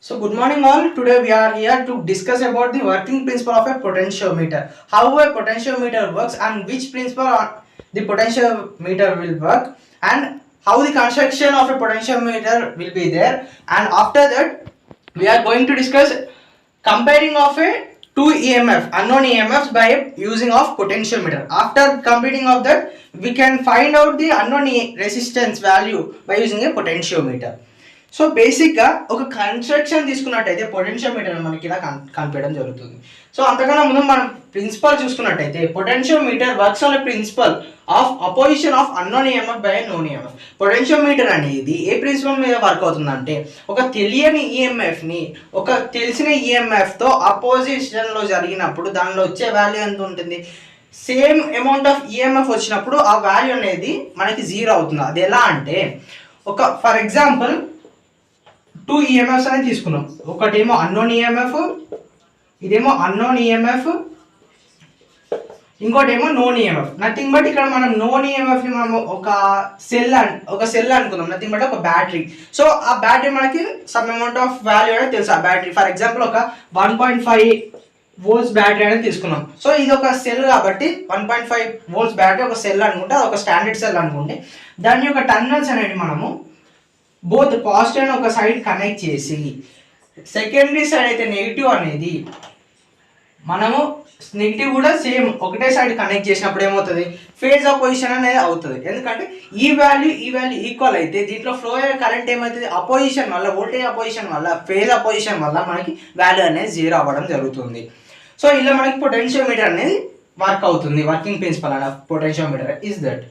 So good morning all. Today we are here to discuss about the working principle of a potentiometer. How a potentiometer works and which principle the potentiometer will work and how the construction of a potentiometer will be there. And after that we are going to discuss comparing of a two EMF, unknown EMFs by using of potentiometer. After completing of that we can find out the unknown resistance value by using a potentiometer. So బేసిక్గా ఒక construction తీసుకున్నట్టయితే potentiometer మనకి ఇలా కనిపించడం జరుగుతుంది. So అంతకన్నా ముందు మనం ప్రిన్సిపల్ చూసుకున్నట్టయితే potentiometer works on principle of opposition of unknown EMF by known EMF. Potentiometer అనేది ఏ ప్రిన్సిపల్ మీద వర్క్ అవుతుందంటే ఒక తెలియని ఈఎంఎఫ్ని ఒక తెలిసిన ఈఎంఎఫ్తో అపోజిషన్లో జరిగినప్పుడు దానిలో వచ్చే వాల్యూ ఎంత ఉంటుంది, సేమ్ అమౌంట్ ఆఫ్ ఈఎంఎఫ్ వచ్చినప్పుడు ఆ వాల్యూ అనేది మనకి జీరో అవుతుంది. అది ఎలా అంటే ఒక ఫర్ ఎగ్జాంపుల్ టూ ఈఎంఎఫ్స్ అనేది తీసుకున్నాం. ఒకటేమో అన్నోన్ ఈఎంఎఫ్, ఇదేమో అన్నోన్ ఈఎంఎఫ్, ఇంకోటేమో నోన్ ఈఎంఎఫ్. నథింగ్ బట్ ఇక్కడ మనం నోన్ ఈఎంఎఫ్ని మనం ఒక సెల్ అనుకుందాం, నథింగ్ బట్ ఒక బ్యాటరీ. సో ఆ బ్యాటరీ మనకి సమ్ అమౌంట్ ఆఫ్ వాల్యూ అనేది తెలుసు. ఆ బ్యాటరీ ఫర్ ఎగ్జాంపుల్ ఒక 1.5 వోల్ట్స్ బ్యాటరీ అనేది తీసుకున్నాం. సో ఇది ఒక సెల్ కాబట్టి 1.5 వోల్ట్స్ బ్యాటరీ ఒక సెల్ అనుకుంటే, అది ఒక స్టాండర్డ్ సెల్ అనుకుంటే, దాని యొక్క టర్మినల్స్ అనేవి మనము బోత్ పాజిటివ్ అని ఒక సైడ్ కనెక్ట్ చేసి సెకండరీ సైడ్ అయితే నెగిటివ్ అనేది మనము నెగిటివ్ కూడా సేమ్ ఒకటే సైడ్ కనెక్ట్ చేసినప్పుడు ఏమవుతుంది, ఫేజ్ అపోజిషన్ అనేది అవుతుంది. ఎందుకంటే ఈ వాల్యూ ఈక్వల్ అయితే దీంట్లో ఫ్లో అయ్యే కరెంట్ ఏమవుతుంది, అపోజిషన్ వల్ల, వోల్టేజ్ అపోజిషన్ వల్ల, ఫేజ్ అపోజిషన్ వల్ల మనకి వాల్యూ అనేది జీరో అవ్వడం జరుగుతుంది. సో ఇలా మనకి పొటెన్షియోమీటర్ అనేది వర్క్ అవుతుంది. Working principle of potentiometer is that.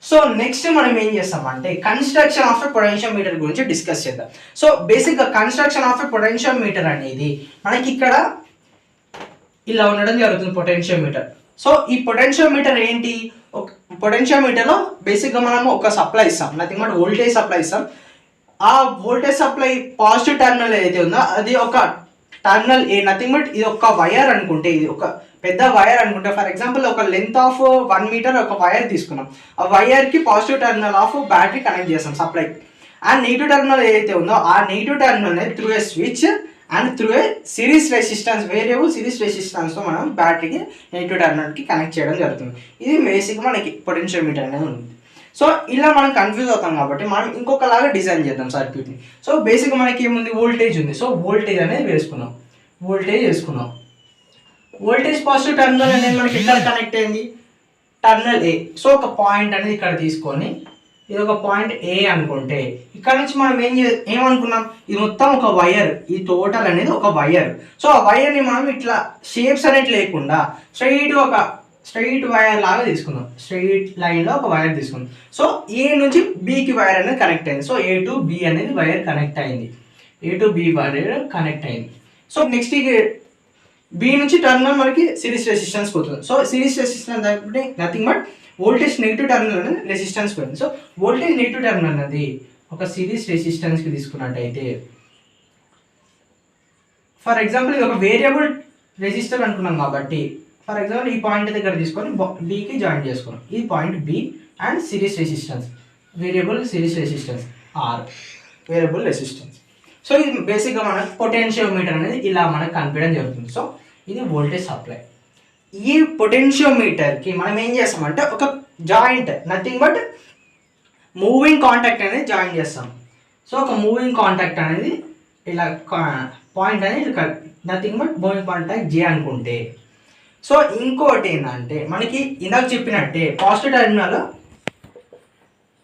So next మనం ఏం చేస్తామంటే కన్స్ట్రక్షన్ ఆఫ్ ఎ పొటెన్షియోమీటర్ గురించి డిస్కస్ చేద్దాం. సో బేసిక్గా కన్స్ట్రక్షన్ ఆఫ్ ఎ పొటెన్షియోమీటర్ అనేది మనకి ఇక్కడ ఇలా ఉండడం జరుగుతుంది పొటెన్షియోమీటర్. సో ఈ పొటెన్షియోమీటర్ ఏంటి, పొటెన్షియోమీటర్లో బేసిక్గా మనము ఒక సప్లై ఇస్తాం, నథింగ్ బట్ వోల్టేజ్ సప్లై ఇస్తాం. ఆ వోల్టేజ్ సప్లై పాజిటివ్ టర్మినల్ ఏదైతే ఉందో అది ఒక టర్మినల్ ఏ, నథింగ్ బట్ ఇది ఒక వైర్ అనుకుంటే, ఇది ఒక పెద్ద వైర్ అనుకుంటే, ఫర్ ఎగ్జాంపుల్ ఒక లెంత్ ఆఫ్ 1 మీటర్ ఒక వైర్ తీసుకున్నాం. ఆ వైర్కి positive terminal of battery connect చేస్తాం సప్లై. ఆ నెగిటివ్ టర్మినల్ ఏదైతే ఉందో ఆ నెగిటివ్ టర్మినల్ అనేది through a switch and through a series resistance, variable series రెసిస్టెన్స్తో మనం బ్యాటరీకి నెగిటివ్ టర్మినల్కి కనెక్ట్ చేయడం జరుగుతుంది. ఇది బేసిక్గా మనకి పొటెన్షియోమీటర్ అనేది ఉంది. సో ఇలా మనం కన్ఫ్యూజ్ అవుతాం కాబట్టి మనం ఇంకొకలాగా డిజైన్ చేద్దాం సర్క్యూట్ని. సో బేసిక్గా మనకి ఏముంది, వోల్టేజ్ ఉంది. సో వోల్టేజ్ అనేది వేసుకున్నాం, వోల్టేజ్ పాజిటివ్ టర్మినల్ అనేది మనకి ఎక్కడ కనెక్ట్ అయింది, టర్మినల్ ఏ. సో ఒక పాయింట్ అనేది ఇక్కడ తీసుకొని ఇది ఒక పాయింట్ ఏ అనుకుంటే, ఇక్కడ నుంచి మనం ఏమనుకున్నాం, ఇది మొత్తం ఒక వైర్, ఈ టోటల్ అనేది ఒక వైర్. సో ఆ వైర్ని మనం ఇట్లా షేప్స్ అనేది లేకుండా స్ట్రైట్ వైర్ లాగా తీసుకుందాం, స్ట్రైట్ లైన్లో ఒక వైర్ తీసుకుందాం. సో ఏ నుంచి బికి వైర్ అనేది కనెక్ట్ అయింది. సో ఏ టు బి అనేది వైర్ కనెక్ట్ అయింది, A to be wire connect అయింది. సో నెక్స్ట్ బి నుంచి టర్మినల్ మనకి సిరీస్ రెసిస్టెన్స్ పోతుంది. సో సిరీస్ రెసిస్టెన్స్ అంటే nothing but voltage negative terminal అనేది రెసిస్టెన్స్ పోయింది. సో వోల్టేజ్ నెగిటివ్ టర్మినల్ అనేది ఒక సిరీస్ రెసిస్టెన్స్కి తీసుకున్నట్టయితే, ఫర్ ఎగ్జాంపుల్ ఇది ఒక వేరియబుల్ రెసిస్టర్ అనుకున్నాం కాబట్టి, ఫర్ ఎగ్జాంపుల్ ఈ పాయింట్ దగ్గర తీసుకొని బికి జాయిన్ చేసుకున్నాం. ఈ point B and series resistance, variable series resistance or variable resistance. So ఇది బేసిక్గా మనకు పొటెన్షియోమీటర్ అనేది ఇలా మనకు కనిపించడం జరుగుతుంది. సో ఇది వోల్టేజ్ సప్లై. ఈ పొటెన్షియోమీటర్కి మనం ఏం చేస్తామంటే ఒక joint, nothing but moving contact అనేది జాయిన్ చేస్తాం. సో ఒక మూవింగ్ కాంటాక్ట్ అనేది ఇలా పాయింట్ అనేది నథింగ్ బట్ మూవింగ్ కాంటాక్ట్ జే అనుకుంటే, సో ఇంకోటి ఏంటంటే మనకి ఇందాక చెప్పినట్టే పాజిటివ్ టర్మినల్,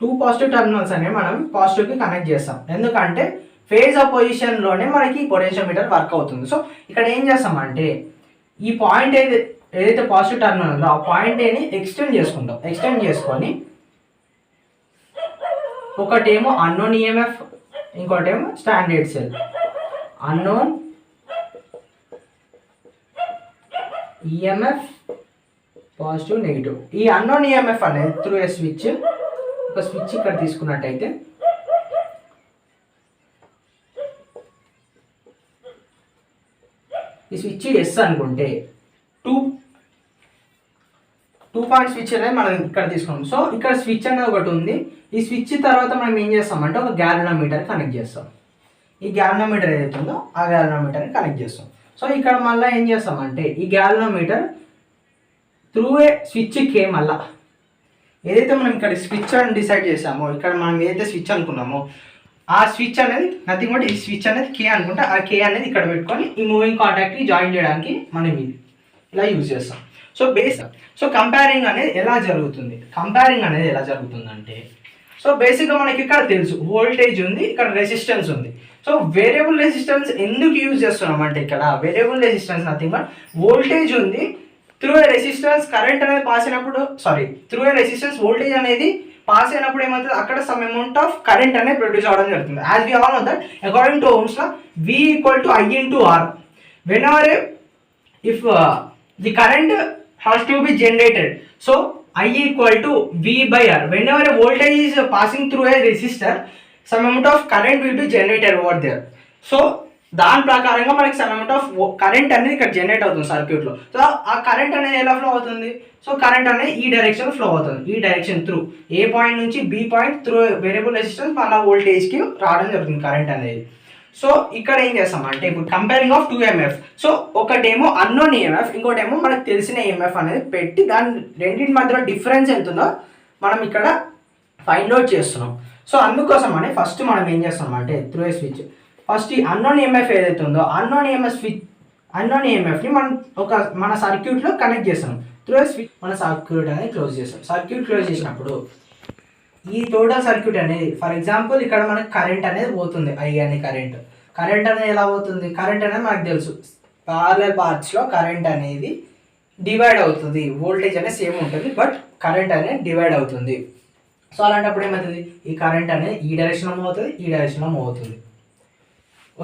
2 పాజిటివ్ టర్మినల్స్ అనేవి మనం పాజిటివ్కి కనెక్ట్ చేస్తాం. ఎందుకంటే ఫేజ్ అపోజిషన్లోనే మనకి పొటెన్షియోమీటర్ వర్క్ అవుతుంది. సో ఇక్కడ ఏం చేస్తామంటే ఈ పాయింట్ ఏదైతే పాజిటివ్ టర్మినల్ ఉందో ఆ పాయింట్ ఏని ఎక్స్టెండ్ చేసుకొని ఒకటేమో అన్నోన్ ఈఎంఎఫ్, ఇంకోటేమో standard cell. Unknown EMF positive negative. ఈ అన్నోన్ ఈఎంఎఫ్ అనేది త్రూ ఏ స్విచ్, ఒక స్విచ్ ఇక్కడ తీసుకున్నట్టయితే ఈ స్విచ్ ఎస్ అనుకుంటే 2 పాయింట్ స్విచ్ అనేది మనం ఇక్కడ తీసుకున్నాం. సో ఇక్కడ స్విచ్ అనేది ఒకటి ఉంది. ఈ స్విచ్ తర్వాత మనం ఏం చేస్తామంటే ఒక గ్యాలనోమీటర్ కనెక్ట్ చేస్తాం. ఈ గ్యాల్వనోమీటర్ ఏదైతే ఉందో ఆ గ్యాల్వనోమీటర్ని కనెక్ట్ చేస్తాం. సో ఇక్కడ మళ్ళీ ఏం చేస్తామంటే ఈ గ్యాల్వనోమీటర్ త్రూ ఏ స్విచ్ కే మళ్ళా ఏదైతే మనం ఇక్కడ స్విచ్ అని డిసైడ్ చేసామో, ఇక్కడ మనం ఏదైతే స్విచ్ అనుకున్నామో ఆ స్విచ్ అనేది నథింగ్ బట్ ఈ స్విచ్ అనేది కే అనుకుంటే ఆ కే అనేది ఇక్కడ పెట్టుకొని ఈ మూవింగ్ కాంటాక్ట్కి జాయిన్ చేయడానికి మనం ఇది ఇలా యూజ్ చేస్తాం. సో కంపేరింగ్ అనేది ఎలా జరుగుతుందంటే సో బేసిక్గా మనకి ఇక్కడ తెలుసు వోల్టేజ్ ఉంది, ఇక్కడ రెసిస్టెన్స్ ఉంది. సో వేరియబుల్ రెసిస్టెన్స్ ఎందుకు యూజ్ చేస్తున్నాం అంటే ఇక్కడ variable resistance nothing but voltage ఉంది, త్రూ ఏ రెసిస్టెన్స్ కరెంట్ అనేది పాస్ అయినప్పుడు త్రూ ఏ రెసిస్టెన్స్ వోల్టేజ్ అనేది పాస్ అయినప్పుడు ఏమవుతుంది, అక్కడ సమ్ అమౌంట్ ఆఫ్ కరెంట్ అనేది ప్రొడ్యూస్ అవ్వడం జరుగుతుంది. As we all know that according to Ohm's law V = I × R. Whenever if the current has to be generated, so I = V/R. Whenever a voltage is passing through a resistor, some amount of current will be generated over there. So దాని ప్రకారంగా మనకి some amount of current అనేది ఇక్కడ generate అవుతుంది సర్క్యూట్లో. So ఆ current అనేది ఎలా ఫ్లో అవుతుంది, సో కరెంట్ అనేది ఈ డైరెక్షన్ ఫ్లో అవుతుంది, ఈ డైరెక్షన్ త్రూ ఏ పాయింట్ నుంచి B point through variable resistance మళ్ళీ వోల్టేజ్కి రావడం జరుగుతుంది కరెంట్ అనేది. సో ఇక్కడ ఏం చేస్తామంటే ఇప్పుడు కంపేరింగ్ ఆఫ్ 2 EMF. సో ఒకటేమో అన్నోన్ ఈఎంఎఫ్, ఇంకోటేమో మనకు తెలిసిన ఈఎంఎఫ్ అనేది పెట్టి దాని రెండింటి మధ్యలో డిఫరెన్స్ ఎంత ఉందో మనం ఇక్కడ ఫైండ్ అవుట్ చేస్తున్నాం. సో అందుకోసం అని ఫస్ట్ మనం ఏం చేస్తున్నాం అంటే త్రూ ఏ స్విచ్ ఫస్ట్ ఈ అన్నోన్ ఈఎంఎఫ్ ఏదైతే ఉందో అన్నోన్ ఈఎంఎఫ్ని మనం మన సర్క్యూట్లో కనెక్ట్ చేస్తాం. త్రూ ఏ స్విచ్ మన సర్క్యూట్ అనేది క్లోజ్ చేస్తాం. సర్క్యూట్ క్లోజ్ చేసినప్పుడు ఈ టోటల్ సర్క్యూట్ అనేది ఫర్ ఎగ్జాంపుల్ ఇక్కడ మనకి కరెంట్ అనేది పోతుంది, I అనే కరెంట్ అనేది ఎలా పోతుంది, కరెంట్ అనేది మనకు తెలుసు ప్యారలల్ పార్ట్స్లో కరెంట్ అనేది డివైడ్ అవుతుంది, వోల్టేజ్ అనేది సేమ్ ఉంటుంది బట్ కరెంట్ అనేది డివైడ్ అవుతుంది. సో అలాంటప్పుడు ఏమవుతుంది, ఈ కరెంట్ అనేది ఈ డైరెక్షన్లో మూవ్ అవుతుంది, ఈ డైరెక్షన్లో మూవ్ అవుతుంది.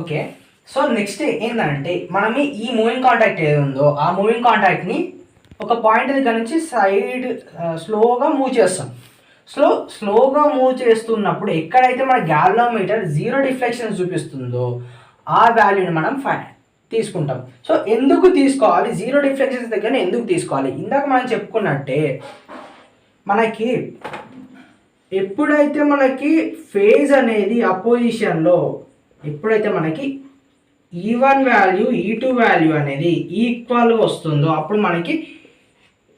ఓకే, సో నెక్స్ట్ ఏంటంటే మనం ఈ మూవింగ్ కాంటాక్ట్ ఏది ఉందో ఆ మూవింగ్ కాంటాక్ట్ని ఒక పాయింట్ దగ్గర నుంచి సైడ్ స్లోగా మూవ్ చేస్తాం. స్లోగా మూవ్ చేస్తున్నప్పుడు ఎక్కడైతే మన గ్యాల్వనోమీటర్ 0 డిఫ్లెక్షన్స్ చూపిస్తుందో ఆ వాల్యూని మనం తీసుకుంటాం. సో ఎందుకు తీసుకోవాలి, 0 డిఫ్లెక్షన్స్ దగ్గర ఎందుకు తీసుకోవాలి, ఇందాక మనం చెప్పుకున్నట్టే మనకి ఎప్పుడైతే మనకి ఫేజ్ అనేది అపోజిషన్లో ఎప్పుడైతే మనకి E1 వాల్యూ E2 వాల్యూ అనేది ఈక్వల్గా వస్తుందో అప్పుడు మనకి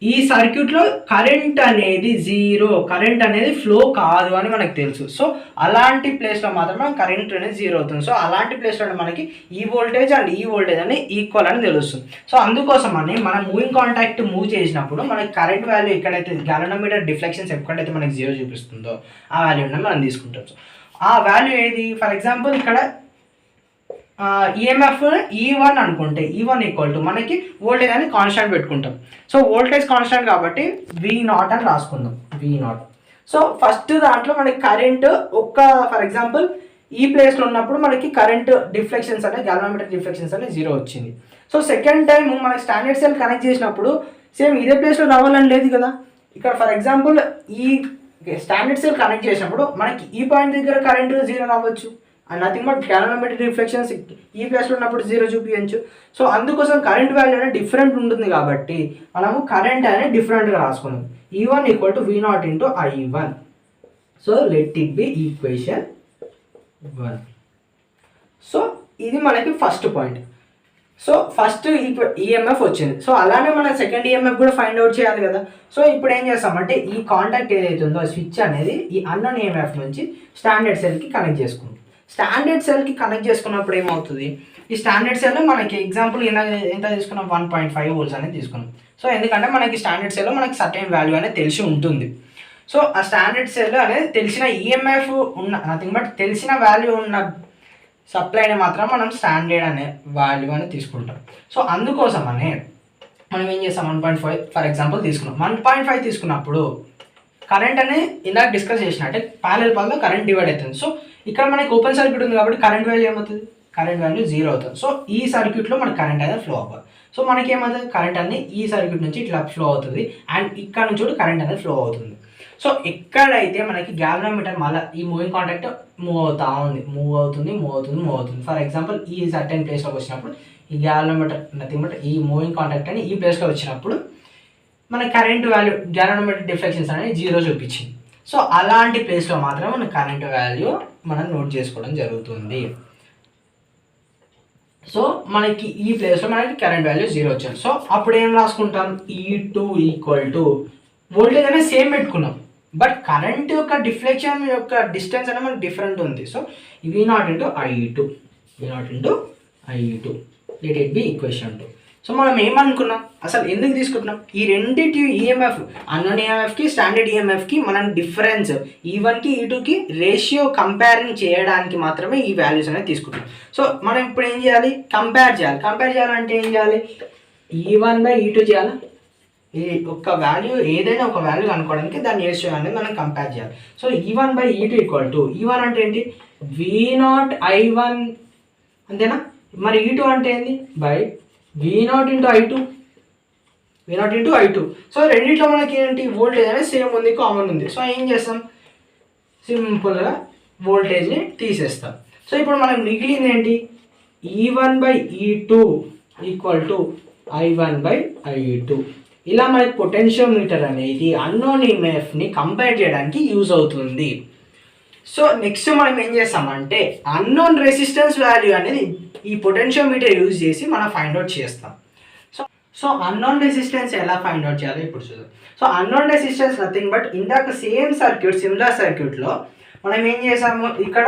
ఈ సర్క్యూట్లో కరెంట్ అనేది 0, కరెంట్ అనేది ఫ్లో కాదు అని మనకు తెలుసు. సో అలాంటి ప్లేస్లో మాత్రమే కరెంట్ అనేది 0 అవుతుంది. సో అలాంటి ప్లేస్లో మనకి ఈ వోల్టేజ్ అండ్ ఈ వోల్టేజ్ అనేది ఈక్వల్ అని తెలుస్తుంది. సో అందుకోసం అని మనం మూవింగ్ కాంటాక్ట్ మూవ్ చేసినప్పుడు మనకి కరెంట్ వాల్యూ ఎక్కడైతే గ్యాల్వనోమీటర్ డిఫ్లెక్షన్స్ ఎక్కడైతే మనకి 0 చూపిస్తుందో ఆ వాల్యూని మనం తీసుకుంటాం. సో ఆ వాల్యూ ఏది, ఫర్ ఎగ్జాంపుల్ ఇక్కడ ఈఎంఎఫ్ E1 అనుకుంటే E1 = మనకి వోల్టేజ్ అని కాన్స్టాంట్ పెట్టుకుంటాం. సో వోల్టేజ్ కాన్స్టాంట్ కాబట్టి V0 అని రాసుకుందాం, V0. సో ఫస్ట్ దాంట్లో మనకి కరెంట్ ఫర్ ఎగ్జాంపుల్ ఈ ప్లేస్లో ఉన్నప్పుడు మనకి కరెంట్ డిఫ్లెక్షన్స్ అనేది గ్యాల్వనోమీటర్ డిఫ్లెక్షన్స్ అనేది 0 వచ్చింది. సో సెకండ్ టైం మనకి స్టాండర్డ్ సెల్ కనెక్ట్ చేసినప్పుడు సేమ్ ఇదే ప్లేస్లో రావాలని లేదు కదా. ఇక్కడ ఫర్ ఎగ్జాంపుల్ ఈ స్టాండర్డ్ సెల్ కనెక్ట్ చేసినప్పుడు మనకి ఈ పాయింట్ దగ్గర కరెంట్ 0 రావచ్చు and nothing but galvanometer reflections ఈ ప్లేస్లో ఉన్నప్పుడు 0 చూపించచ్చు. సో అందుకోసం కరెంట్ వాల్యూ అనేది డిఫరెంట్ ఉంటుంది కాబట్టి మనము కరెంట్ అనేది డిఫరెంట్గా రాసుకున్నాం. E1 = V0 × I1. So let it be equation 1. So ఇది మనకి first point. So first EMF వచ్చింది. సో అలానే మనం సెకండ్ ఈఎంఎఫ్ కూడా ఫైండ్ అవుట్ చేయాలి కదా. సో ఇప్పుడు ఏం చేస్తామంటే ఈ కాంటాక్ట్ ఏదైతే ఉందో స్విచ్ అనేది ఈ అన్నోన్ ఈఎంఎఫ్ నుంచి స్టాండర్డ్ సెల్కి కనెక్ట్ చేసుకుంటాం. స్టాండర్డ్ సెల్కి కనెక్ట్ చేసుకున్నప్పుడు ఏమవుతుంది, ఈ స్టాండర్డ్ సెల్ మనకి ఎగ్జాంపుల్ ఎంత తీసుకున్నాం, 1.5 volts అనేది తీసుకున్నాం. సో ఎందుకంటే మనకి స్టాండర్డ్ సెల్లో మనకి సర్టెన్ వాల్యూ అనేది తెలిసి ఉంటుంది. సో ఆ స్టాండర్డ్ సెల్ అనేది తెలిసిన ఈఎంఎఫ్ ఉన్న నథింగ్ బట్ తెలిసిన వాల్యూ ఉన్న సప్లైని మాత్రం మనం స్టాండర్డ్ అనే వాల్యూ అనేది తీసుకుంటాం. సో అందుకోసమనే మనం ఏం చేస్తాం, 1.5 ఫర్ ఎగ్జాంపుల్ తీసుకున్నాం. 1.5 తీసుకున్నప్పుడు కరెంట్ అనేది ఇందాక డిస్కస్ చేసినట్టే ప్యారలల్ పాత్లో కరెంట్ డివైడ్ అవుతుంది. సో ఇక్కడ మనకి ఓపెన్ సర్క్యూట్ ఉంది కాబట్టి కరెంట్ వాల్యూ ఏమవుతుంది, కరెంట్ వాల్యూ 0 అవుతుంది. సో ఈ సర్క్యూట్లో మనకి కరెంట్ అనేది ఫ్లో అవ్వాలి. సో మనకి ఏమవుతుంది, కరెంట్ అనేది ఈ సర్క్యూట్ నుంచి ఇట్లా ఫ్లో అవుతుంది అండ్ ఇక్కడ నుంచి కూడా కరెంట్ అనేది ఫ్లో అవుతుంది. సో ఎక్కడైతే మనకి గ్యాల్వనోమీటర్ మళ్ళీ ఈ మూవింగ్ కాంటాక్ట్ మూవ్ అవుతుంది. ఫర్ ఎగ్జాంపుల్ ఈ సర్టెన్ ప్లేస్లోకి వచ్చినప్పుడు ఈ గ్యాల్వనోమీటర్ నథింగ్ బట్ ఈ మూవింగ్ కాంటాక్ట్ అని ఈ ప్లేస్లో వచ్చినప్పుడు మన కరెంట్ వాల్యూ గ్యాల్వనోమీటర్ డిఫ్లెక్షన్స్ అనేది 0 చూపించింది. సో అలాంటి ప్లేస్లో మాత్రం మన కరెంట్ వాల్యూ మనం నోట్ చేసుకోవడం జరుగుతుంది. సో మనకి ఈ ప్లేస్లో మనకి కరెంట్ వాల్యూ 0 వచ్చింది. సో అప్పుడు ఏం రాసుకుంటాం, E2 ఈక్వల్ టు వోల్టేజ్ అనేది సేమ్ పెట్టుకున్నాం, బట్ కరెంట్ యొక్క డిఫ్లెక్షన్ యొక్క డిస్టెన్స్ అనేది మనకి డిఫరెంట్ ఉంది. So V0 into I2, V0 into I2, let it be equation 2. So మనం ఏమనుకున్నాం, అసలు ఎందుకు తీసుకుంటున్నాం, ఈ రెండింటి ఈఎంఎఫ్ అన్నోన్ ఈఎంఎఫ్కి స్టాండర్డ్ ఈఎంఎఫ్కి మనం డిఫరెన్స్ E1కి E2కి రేషియో కంపేరింగ్ చేయడానికి మాత్రమే ఈ వాల్యూస్ అనేది తీసుకుంటున్నాం. సో మనం ఇప్పుడు ఏం చేయాలి, కంపేర్ చేయాలంటే ఏం చేయాలి, E1/E2 చేయాలి. ఈ ఒక వాల్యూ ఏదైనా ఒక వాల్యూ కనుక్కోవడానికి దాని రేషియో అనేది మనం కంపేర్ చేయాలి. So E1/E2 equal to, E1 అంటే ఏంటి, V0I1 అంతేనా, మరి E2 అంటే ఏంటి, by V0 into I2, V0 into I2. So రెండిట్లో మనకి ఏంటి, వోల్టేజ్ అనేది సేమ్ ఉంది, కామన్ ఉంది. సో ఏం చేస్తాం, సింపుల్గా వోల్టేజ్ని తీసేస్తాం. సో ఇప్పుడు మనకు మిగిలింది ఏంటి, E1/E2 ఈక్వల్ టు I1/I2. ఇలా మనకి పొటెన్షియోమీటర్ అనేది అన్నోన్ ఈఎంఎఫ్ని కంపేర్ చేయడానికి యూజ్ అవుతుంది. సో నెక్స్ట్ మనం ఏం చేస్తామంటే అన్నోన్ రెసిస్టెన్స్ వాల్యూ అనేది ఈ పొటెన్షియోమీటర్ యూజ్ చేసి మనం ఫైండ్ అవుట్ చేస్తాం. సో అన్నోన్ రెసిస్టెన్స్ ఎలా ఫైండ్ అవుట్ చేయాలో ఇప్పుడు చూద్దాం. So unknown resistance nothing but ఇందాక సేమ్ సర్క్యూట్, సిమిలర్ సర్క్యూట్లో మనం ఏం చేసాము, ఇక్కడ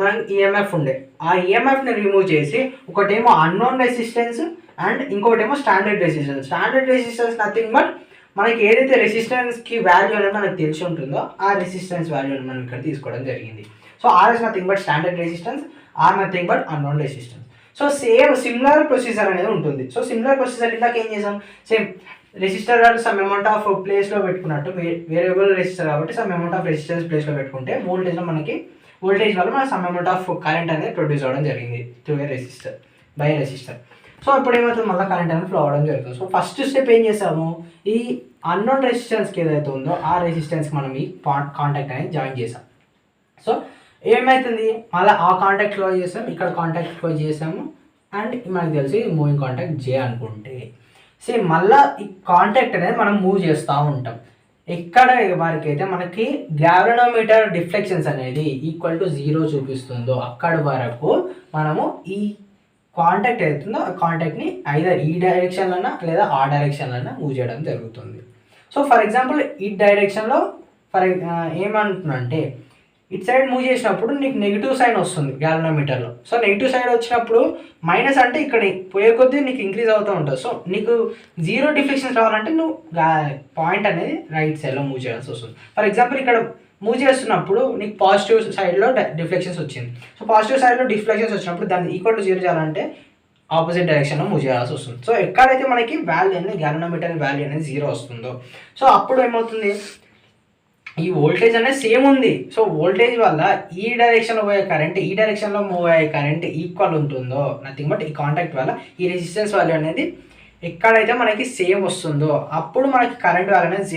మనం ఈఎంఎఫ్ ఉండే, ఆ ఈఎంఎఫ్ని రిమూవ్ చేసి ఒకటేమో అన్నోన్ రెసిస్టెన్స్ అండ్ ఇంకోటేమో స్టాండర్డ్ రెసిస్టెన్స్ నథింగ్ బట్ మనకి ఏదైతే రెసిస్టెన్స్కి వాల్యూ అనేది మనకు తెలిసి ఉంటుందో ఆ రెసిస్టెన్స్ వాల్యూని మనం ఇక్కడ తీసుకోవడం జరిగింది. So R is nothing but standard resistance, R nothing but unknown resistance. So similar procedure అనేది ఉంటుంది. సో సిమిలర్ ప్రొసీజర్ ఇందాక ఏం చేసాం, same resistor value some amount of ప్లేస్లో పెట్టుకున్నట్టు, వేరియబుల్ రెసిస్టర్ కాబట్టి సమ్ అమౌంట్ ఆఫ్ రెసిస్టెన్స్ ప్లేస్లో పెట్టుకుంటే వోల్టేజ్లో మనకి వోల్టేజ్ వల్ల మనకి సమ్ అమౌంట్ ఆఫ్ కరెంట్ అనేది ప్రొడ్యూస్ అవ్వడం జరిగింది through a resistor, by resistor. So ఇప్పుడు ఏమవుతుంది, మళ్ళీ కరెంట్ అనేది ఫ్లో అవ్వడం జరుగుతుంది. సో ఫస్ట్ స్టెప్ ఏం చేసాము, ఈ అన్నోన్ రెసిస్టెన్స్కి ఏదైతే ఉందో ఆ రెసిస్టెన్స్కి మనం ఈ కాంటాక్ట్ అనేది జాయిన్ చేసాం. సో ఏమవుతుంది, మళ్ళీ ఆ కాంటాక్ట్ క్లోజ్ చేసాం, ఇక్కడ కాంటాక్ట్ క్లోజ్ చేసాము, అండ్ మనకు తెలిసి మూవింగ్ కాంటాక్ట్ J అనుకుంటే సేమ్ మళ్ళీ ఈ కాంటాక్ట్ అనేది మనం మూవ్ చేస్తూ ఉంటాం. ఎక్కడ వరకు అయితే మనకి గ్యాలనోమీటర్ డిఫ్లెక్షన్స్ అనేది ఈక్వల్ టు 0 చూపిస్తుందో అక్కడి వరకు మనము ఈ కాంటాక్ట్ అవుతుందో ఆ కాంటాక్ట్ని ఐదర్ ఈ డైరెక్షన్లోనా లేదా ఆ డైరెక్షన్లోనా మూవ్ చేయడం జరుగుతుంది. సో ఫర్ ఎగ్జాంపుల్ ఈ డైరెక్షన్లో ఏమంటున్నా అంటే ఇటు సైడ్ మూవ్ చేసినప్పుడు నీకు నెగిటివ్ సైన్ వస్తుంది గ్యాలనోమీటర్లో. సో నెగిటివ్ సైడ్ వచ్చినప్పుడు మైనస్ అంటే ఇక్కడ పోయే కొద్దీ నీకు ఇంక్రీజ్ అవుతూ ఉంటుంది. సో నీకు 0 డిఫ్లెక్షన్స్ రావాలంటే నువ్వు పాయింట్ అనేది రైట్ సైడ్లో మూవ్ చేయాల్సి వస్తుంది. ఫర్ ఎగ్జాంపుల్ ఇక్కడ మూవ్ చేస్తున్నప్పుడు నీకు పాజిటివ్ సైడ్లో డిఫ్లెక్షన్స్ వచ్చింది. సో పాజిటివ్ సైడ్లో డిఫ్లెక్షన్స్ వచ్చినప్పుడు దాన్ని ఈక్వల్ టు 0 చేయాలంటే ఆపోజిట్ డైరెక్షన్లో మూవ్ చేయాల్సి వస్తుంది. సో ఎక్కడైతే మనకి వాల్యూ అనేది గ్యాలనోమీటర్ వాల్యూ అనేది 0 వస్తుందో సో అప్పుడు ఏమవుతుంది, ఈ వోల్టేజ్ అనేది సేమ్ ఉంది. సో వోల్టేజ్ వల్ల ఈ డైరెక్షన్లో పోయే కరెంట్ ఈ డైరెక్షన్లో మూవ్ అయ్యే కరెంట్ ఈక్వల్ ఉంటుందో నథింగ్ బట్ ఈ కాంటాక్ట్ వల్ల ఈ రెసిస్టెన్స్ వాల్యూ అనేది ఎక్కడైతే మనకి సేమ్ వస్తుందో అప్పుడు మనకి కరెంట్ వాల్యూ అనేది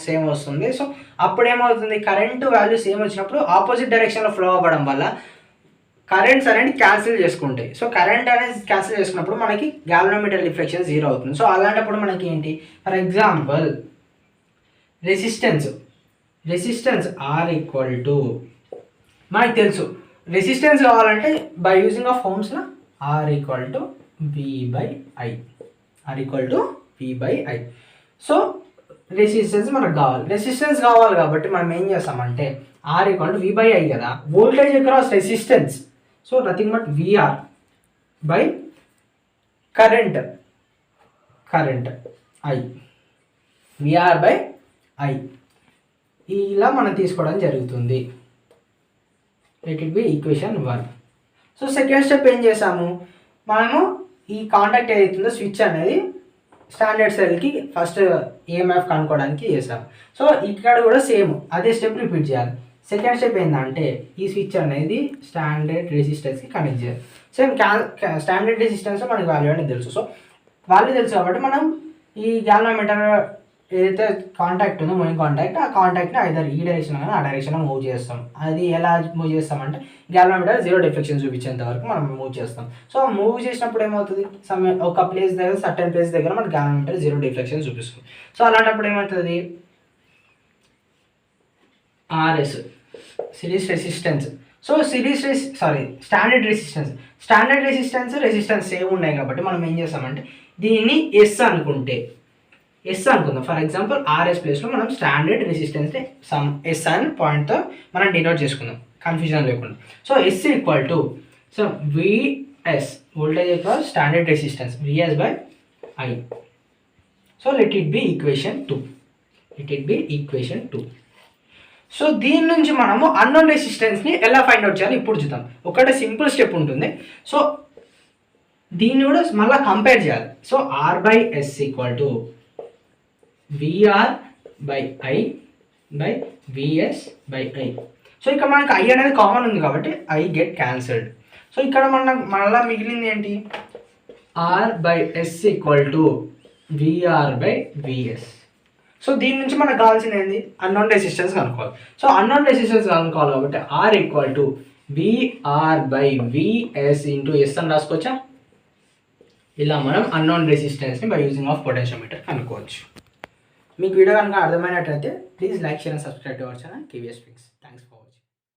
సేమ్ వస్తుంది. సో అప్పుడు ఏమవుతుంది, కరెంట్ వాల్యూ సేమ్ వచ్చినప్పుడు ఆపోజిట్ డైరెక్షన్లో ఫ్లో అవ్వడం వల్ల కరెంట్స్ అనేది క్యాన్సిల్ చేసుకుంటాయి. సో కరెంట్ అనేది క్యాన్సిల్ చేసుకున్నప్పుడు మనకి గ్యాలనోమీటర్ డిఫ్లెక్షన్ 0 అవుతుంది. సో అలాంటప్పుడు మనకి ఏంటి, for example resistance R equal to మనకు తెలుసు రెసిస్టెన్స్ కావాలంటే బై యూజింగ్ ఆఫ్ ఓమ్స్లో R equal to V/I, so resistance మనకు కావాలి కాబట్టి మనం ఏం చేస్తామంటే ఆర్ ఈక్వల్ టు V/I కదా, voltage across resistance, so nothing but VR by current I, VR by I ఇలా మనం తీసుకోవడం జరుగుతుంది. Let it be equation 1. So second step ఏం చేసాము, మనము ఈ కాంటాక్ట్ ఏదైతుందో స్విచ్ అనేది స్టాండర్డ్ సెల్కి ఫస్ట్ ఈఎంఎఫ్ కనుక్కోవడానికి చేసాము. సో ఇక్కడ కూడా సేమ్ అదే స్టెప్ రిపీట్ చేయాలి. సెకండ్ స్టెప్ ఏంటంటే ఈ స్విచ్ అనేది స్టాండర్డ్ రెసిస్టెన్స్కి కనెక్ట్ చేయాలి. సేమ్ స్టాండర్డ్ రెసిస్టెన్స్ మనకి వాల్యూ అనేది తెలుసు. సో వాల్యూ తెలుసు కాబట్టి మనం ఈ గ్యాలనోమీటర్ ఏదైతే కాంటాక్ట్ ఉందో మూవింగ్ కాంటాక్ట్, ఆ కాంటాక్ట్ని ఐదర్ ఈ డైరెక్షన్ కానీ ఆ డైరెక్షన్లో మూవ్ చేస్తాం. అది ఎలా మూవ్ చేస్తామంటే గ్యాలనోమీటర్ 0 డిఫ్లెక్షన్ చూపించేంత వరకు మనం మూవ్ చేస్తాం. సో మూవ్ చేసినప్పుడు ఏమవుతుంది, ఒక ప్లేస్ దగ్గర సర్టెన్ ప్లేస్ దగ్గర మన గ్యాలనోమీటర్ 0 డిఫ్లెక్షన్ చూపిస్తుంది. సో అలాంటప్పుడు ఏమవుతుంది, RS series resistance, so standard resistance standard resistance same ఉన్నాయి కాబట్టి మనం ఏం చేస్తామంటే దీన్ని ఎస్ అనుకుందాం. ఫర్ ఎగ్జాంపుల్ ఆర్ఎస్ ప్లేస్లో మనం స్టాండర్డ్ రెసిస్టెన్స్ని సమ్ ఎస్ అని పాయింట్తో మనం డినోట్ చేసుకుందాం కన్ఫ్యూజన్ లేకుండా. So S equal to so VS voltage equal standard resistance VS by I. So let it be equation 2. సో దీని నుంచి మనము అన్నోన్ రెసిస్టెన్స్ని ఎలా ఫైండ్ అవుట్ చేయాలి ఇప్పుడు చూద్దాం. ఒకటే సింపుల్ స్టెప్ ఉంటుంది. సో దీన్ని కూడా మళ్ళీ కంపేర్ చేయాలి. So R by S equal to VR by I by VS by I. So ఇక్కడ మనకి ఐ అనేది కామన్ ఉంది కాబట్టి ఐ గెట్ క్యాన్సల్డ్. సో ఇక్కడ మళ్ళీ మిగిలింది ఏంటి, R by S equal to VR by VS. So దీని నుంచి మనకు కావాల్సింది ఏంది, అన్నోన్ రెసిస్టెన్స్ కనుక్కోవాలి. సో అన్నోన్ రెసిస్టెన్స్ కనుక్కోవాలి కాబట్టి R equal to VR by VS into S అని రాసుకోవచ్చా. ఇలా మనం అన్నోన్ రెసిస్టెన్స్ని బై యూజింగ్ ఆఫ్ పొటెన్షియోమీటర్ కనుక్కోవచ్చు. మీకు వీడియో కనుక అర్థమైనట్లయితే please like, share and subscribe to our channel KVS tricks. Thanks for watching.